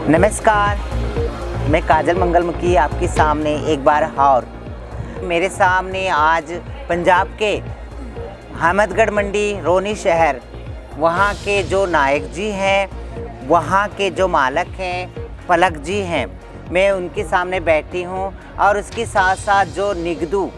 नमस्कार, मैं काजल मंगलमुखी आपके सामने एक बार और। मेरे सामने आज पंजाब के अहमदगढ़ मंडी रोनी शहर, वहाँ के जो नायक जी हैं, वहाँ के जो मालक हैं पलक जी हैं, मैं उनके सामने बैठी हूँ। और उसके साथ साथ जो निगदू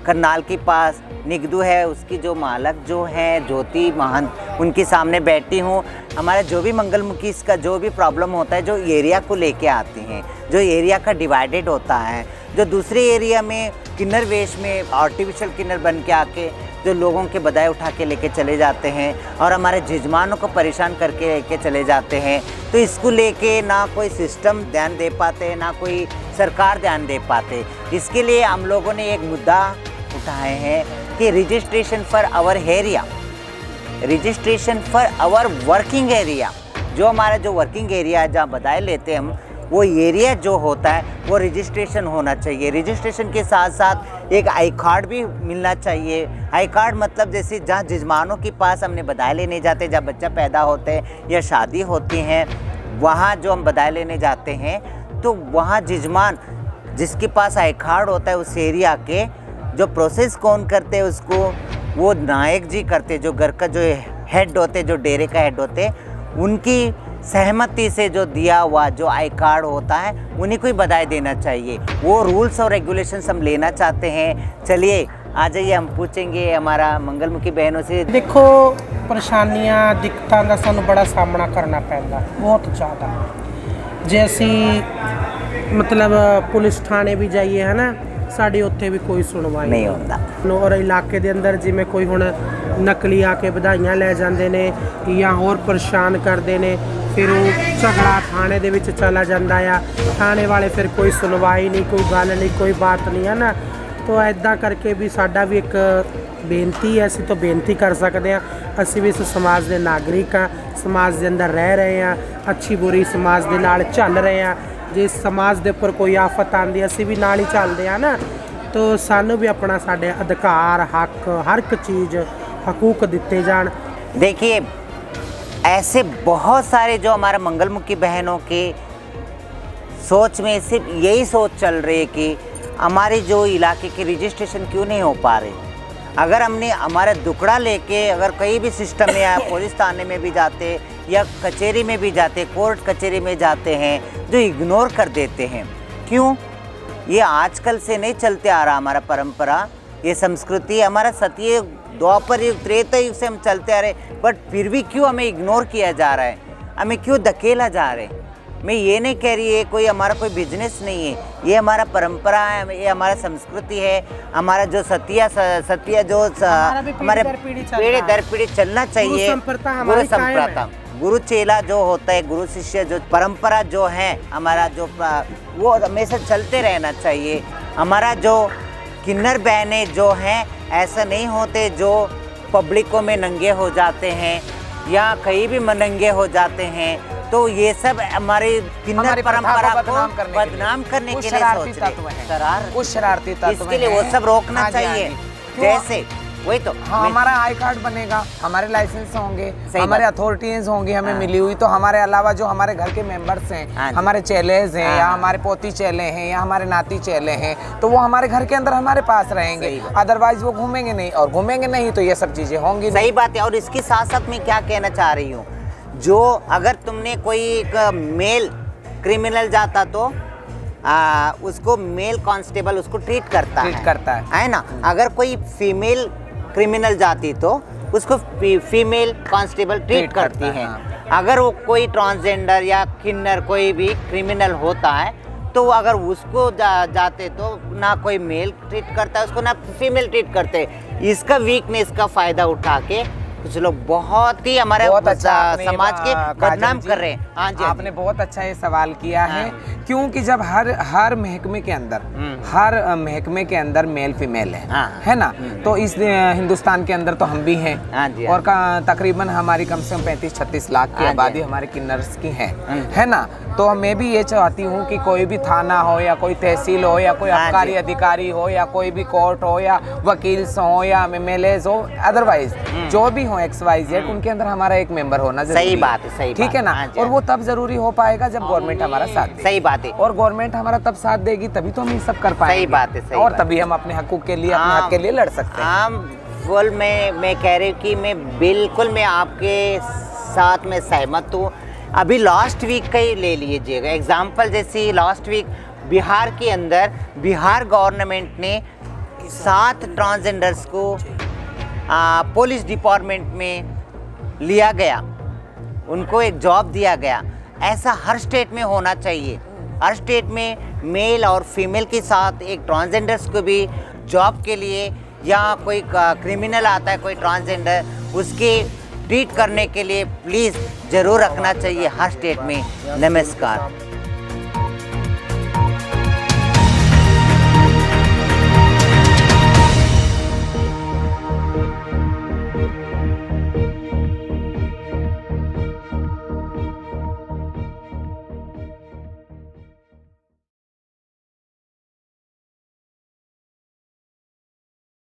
करनाल के पास निगदू है, उसकी जो मालक जो हैं ज्योति महंत, उनके सामने बैठी हूँ। हमारा जो भी मंगलमुखी इसका जो भी प्रॉब्लम होता है, जो एरिया को लेके आते हैं, जो एरिया का डिवाइडेड होता है, जो दूसरे एरिया में किन्नर वेश में आर्टिफिशियल किन्नर बन के आके जो लोगों के बधाई उठा के लेके चले जाते हैं और हमारे जजमानों को परेशान करके लेके चले जाते हैं। तो इसको लेके ना कोई सिस्टम ध्यान दे पाते, ना कोई सरकार ध्यान दे पाते। इसके लिए हम लोगों ने एक मुद्दा उठाए हैं कि registration for our area, registration for our working area, जो हमारा जो वर्किंग एरिया है जहाँ बधाई लेते हैं हम, वो एरिया जो होता है वो रजिस्ट्रेशन होना चाहिए। रजिस्ट्रेशन के साथ साथ एक आई कार्ड भी मिलना चाहिए। आई कार्ड मतलब जैसे जहाँ जजमानों के पास हमने बधाई लेने जाते हैं, जब बच्चा पैदा होते हैं या शादी होती हैं, वहाँ जो हम बधाई लेने जाते हैं, तो वहाँ जजमान जिसके पास आई कार्ड होता है उस एरिया के, जो प्रोसेस कौन करते हैं उसको वो नायक जी करते, जो घर का जो हेड होते, जो डेरे का हेड होते, उनकी सहमति से जो दिया हुआ जो आई कार्ड होता है उन्हीं को ही बधाई देना चाहिए। वो रूल्स और रेगुलेशंस हम लेना चाहते हैं। चलिए आ जाइए, हम पूछेंगे हमारा मंगलमुखी बहनों से। देखो, परेशानियां दिक्कतां ਦਾ ਸਾਨੂੰ बड़ा सामना करना पैंदा, बहुत ज़्यादा। जे ਅਸੀਂ मतलब पुलिस थाने भी जाइए है ना, साड़ी उत्थे भी कोई सुनवाई नहीं होता। और इलाके दे अंदर जिमें कोई हुण नकली आके बधाइयां ले जाते ने या होर परेशान करते ने, फिर वो झगड़ा थाने दे विच चला जाता है। थाने वाले फिर कोई सुनवाई नहीं, कोई गल नहीं, कोई बात नहीं है ना। तो ऐदा करके भी साडा भी एक बेनती है, असीं तो बेनती कर सकते हैं। असीं भी इस समाज के नागरिक हाँ, समाज के अंदर रह रहे हैं, अच्छी बुरी समाज के नाल चल रहे हैं। जे समाज के उपर कोई आफत आती असीं भी नाल ही चलते हैं ना। तो सानू भी अपना साडे अधिकार हक हर एक चीज़ हकूक दिते जान। देखिए, ऐसे बहुत सारे जो हमारे मंगलमुखी बहनों के सोच में सिर्फ यही सोच चल रही है कि हमारे जो इलाके के रजिस्ट्रेशन क्यों नहीं हो पा रहे। अगर हमने हमारा दुकड़ा लेके अगर कहीं भी सिस्टम में या पुलिस थाने में भी जाते या कचहरी में भी जाते, कोर्ट कचहरी में जाते हैं, जो इग्नोर कर देते हैं। क्यों? ये आजकल से नहीं चलते आ रहा हमारा परंपरा, ये संस्कृति हमारा सत्य द्वापर युग त्रेता युग से हम चलते आ रहे, बट फिर भी क्यों हमें इग्नोर किया जा रहा है, हमें क्यों धकेला जा रहा है। मैं ये नहीं कह रही है कोई हमारा कोई बिजनेस नहीं है, ये हमारा परंपरा है, ये हमारा संस्कृति है, हमारा जो सत्य जो हमारे पीढ़ी दर पीढ़ी चलना चाहिए। गुरु संप्रथा, गुरु चेला जो होता है, गुरु शिष्य जो परंपरा जो है हमारा, जो वो हमेशा चलते रहना चाहिए। हमारा जो किन्नर बहनें जो हैं ऐसा नहीं होते जो पब्लिकों में नंगे हो जाते हैं या कहीं भी नंगे हो जाते हैं। तो ये सब हमारे किन्नर परंपरा को बदनाम करने के लिए सोच रहे, शरारती तत्व, इसके लिए वो सब रोकना चाहिए। जैसे वही तो हमारा आई कार्ड बनेगा, हमारे लाइसेंस होंगे, हमारे अथॉरिटीज होंगी हमें मिली हुई, तो हमारे अलावा जो हमारे घर के मेंबर्स हैं, हमारे चेलेज हैं या हमारे पोती चेले हैं या हमारे नाती चेले हैं, तो वो हमारे घर के अंदर हमारे पास रहेंगे। अदरवाइज वो घूमेंगे नहीं, और घूमेंगे नहीं तो ये सब चीज़ें होंगी। सही बात है। और इसके साथ साथ मैं क्या कहना चाह रही हूँ, जो अगर तुमने कोई एक मेल क्रिमिनल जाता तो उसको मेल कांस्टेबल उसको ट्रीट करता है ना। अगर कोई फीमेल क्रिमिनल जाती तो उसको फीमेल कांस्टेबल ट्रीट करती है। अगर वो कोई ट्रांसजेंडर या किन्नर कोई भी क्रिमिनल होता है तो अगर उसको जाते तो ना कोई मेल ट्रीट करता है उसको, ना फीमेल ट्रीट करते। इसका वीकनेस का फ़ायदा उठा के कुछ लोग बहुत ही हमारे समाज के बदनाम कर रहे हैं। हाँ जी, आपने बहुत अच्छा ये सवाल किया है, क्योंकि जब हर महकमे के अंदर हर महकमे के अंदर मेल फीमेल है ना, तो इस हिंदुस्तान के अंदर तो हम भी हैं। और तकरीबन हमारी कम से कम 35-36 लाख की आबादी हमारे किन्नर्स की है ना। तो मैं भी ये चाहती हूँ कि कोई भी थाना हो या कोई तहसील हो या कोई हाँ आबकारी जी। अधिकारी हो या कोई भी कोर्ट हो या वकील हो या MLAs हो, अदरवाइज जो भी हो XYZ, उनके अंदर हमारा एक मेंबर होना जरूरी सही बात है, सही ठीक बात है ना। हाँ जी, और वो तब जरूरी हो पाएगा जब गवर्नमेंट हमारा साथ दे। सही बात है। और गवर्नमेंट हमारा तब साथ देगी तभी तो हम ये सब कर पाएंगे। सही बात है, सही और बात तभी हम अपने हकों के लिए, अपने हक के लिए लड़ सकते हैं। हाँ बोल मैं कह रही हूँ कि मैं आपके साथ में सहमत हूँ। अभी लास्ट वीक का ही ले लीजिएगा एग्जाम्पल, जैसे लास्ट वीक बिहार के अंदर बिहार गवर्नमेंट ने 7 ट्रांसजेंडर्स को पुलिस डिपार्टमेंट में लिया गया, उनको एक जॉब दिया गया। ऐसा हर स्टेट में होना चाहिए। हर स्टेट में मेल और फीमेल के साथ एक ट्रांसजेंडर्स को भी जॉब के लिए, या कोई क्रिमिनल आता है कोई ट्रांसजेंडर, उसके ट्रीट करने के लिए प्लीज़ ज़रूर रखना चाहिए हर स्टेट में। नमस्कार।